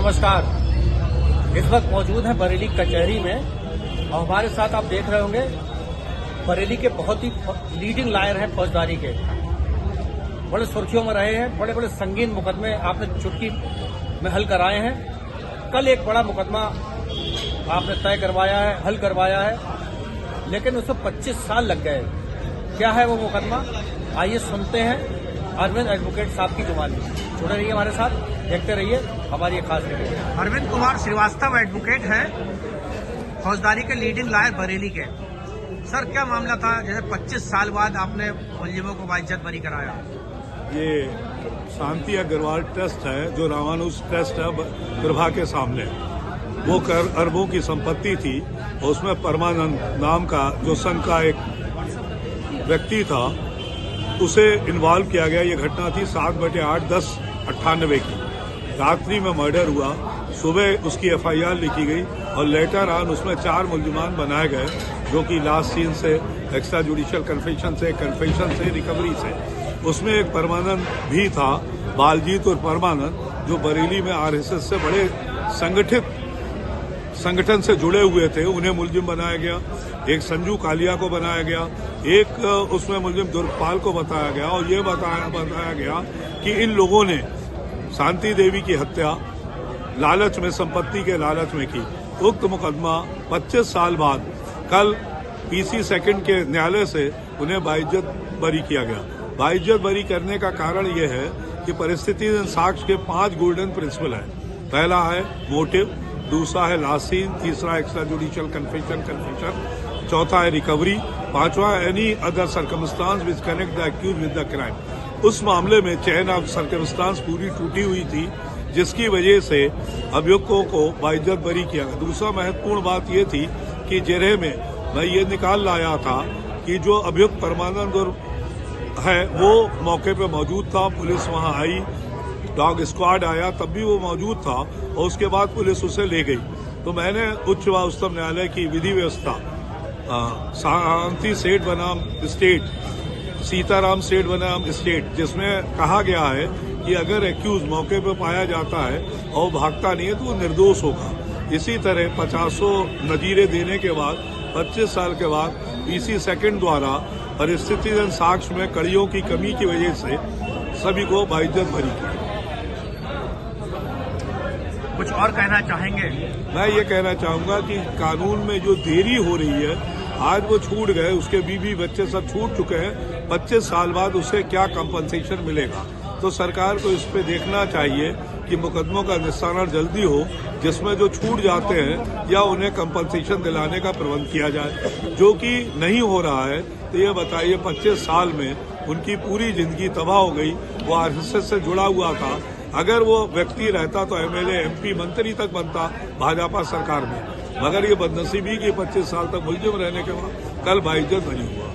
नमस्कार। इस वक्त मौजूद हैं बरेली कचहरी में और हमारे साथ आप देख रहे होंगे बरेली के बहुत ही लीडिंग लॉयर हैं फौजदारी के। बड़े सुर्खियों में रहे हैं, बड़े बड़े संगीन मुकदमे आपने चुटकी में हल कराए हैं। कल एक बड़ा मुकदमा आपने तय करवाया है, हल करवाया है, लेकिन उसमें 25 साल लग गए। क्या है वो मुकदमा, आइए सुनते हैं अरविंद एडवोकेट साहब की जुबानी। जुड़े रहिए हमारे साथ, देखते रहिए हमारी ये खास रिपोर्ट। अरविंद कुमार श्रीवास्तव एडवोकेट हैं, फौजदारी के लीडिंग लॉयर बरेली के। सर, क्या मामला था जैसे 25 साल बाद आपने मुलजिमों को बाइज्जत बरी कराया? ये शांति अग्रवाल ट्रस्ट है, जो रामानुज ट्रस्ट है प्रभा के सामने। वो कर अरबों की संपत्ति थी और उसमें परमानंद नाम का जो संघ का एक व्यक्ति था, उसे इन्वॉल्व किया गया। ये घटना थी 7/8/98 की। रात्रि में मर्डर हुआ, सुबह उसकी एफआईआर लिखी गई और लेटर ऑन उसमें 4 मुलजिमान बनाए गए, जो कि लास्ट सीन से, एक्स्ट्रा जुडिशियल कन्फेशन से, रिकवरी से। उसमें एक परमानंद भी था, बालजीत और परमानंद, जो बरेली में आरएसएस से बड़े संगठन से जुड़े हुए थे। उन्हें मुलजिम बनाया गया। एक संजू कालिया को बनाया गया, एक उसमें मुलजिम दुर्गपाल को बताया गया और ये बताया गया कि इन लोगों ने शांति देवी की हत्या लालच में, संपत्ति के लालच में की। उक्त मुकदमा 25 साल बाद कल पीसी सेकंड के न्यायालय से उन्हें बाइज्जत बरी किया गया। बाइज्जत बरी करने का कारण यह है कि परिस्थिति साक्ष्य के 5 गोल्डन प्रिंसिपल है। पहला है मोटिव, दूसरा है लास्ट सीन, तीसरा एक्स्ट्रा जुडिशियल कन्फेशन, चौथा है रिकवरी, पांचवा any other circumstances which connect the accuse with the crime. उस मामले में चेन ऑफ सर्कमस्टांस पूरी टूटी हुई थी, जिसकी वजह से अभियुक्तों को बाइज्जत बरी किया गया। दूसरा महत्वपूर्ण बात यह थी कि जेरे में मैं ये निकाल लाया था कि जो अभियुक्त परमानंद है वो मौके पे मौजूद था। पुलिस वहां आई, डॉग स्क्वाड आया, तब भी वो मौजूद था और उसके बाद पुलिस उसे ले गई। तो मैंने उच्च व उच्चतम न्यायालय की विधि व्यवस्था शांति सेठ बनाम स्टेट, सीताराम सेठ बनाम स्टेट, जिसमें कहा गया है कि अगर एक्यूज मौके पर पाया जाता है और भागता नहीं है तो वो निर्दोष होगा। इसी तरह 50 नजीरे देने के बाद 25 साल के बाद पीसी सेकंड द्वारा परिस्थिति साक्ष्य में कड़ियों की कमी की वजह से सभी को बाइज्जत बरी की। कुछ और कहना चाहेंगे? मैं ये कहना चाहूंगा कि कानून में जो देरी हो रही है, आज वो छूट गए, उसके बीवी बच्चे सब छूट चुके हैं। 25 साल बाद उसे क्या कंपनसेशन मिलेगा? तो सरकार को इस पे देखना चाहिए कि मुकदमों का निस्तारण जल्दी हो, जिसमें जो छूट जाते हैं या उन्हें कंपनसेशन दिलाने का प्रबंध किया जाए, जो कि नहीं हो रहा है। तो ये बताइए, 25 साल में उनकी पूरी जिंदगी तबाह हो गई। वो आरएसएस से जुड़ा हुआ था, अगर वो व्यक्ति रहता तो एमएलए, एमपी, मंत्री तक बनता भाजपा सरकार में। मगर ये बदनसीबी कि 25 साल तक मुलजिम रहने के बाद कल बाइज्जत बरी हुआ।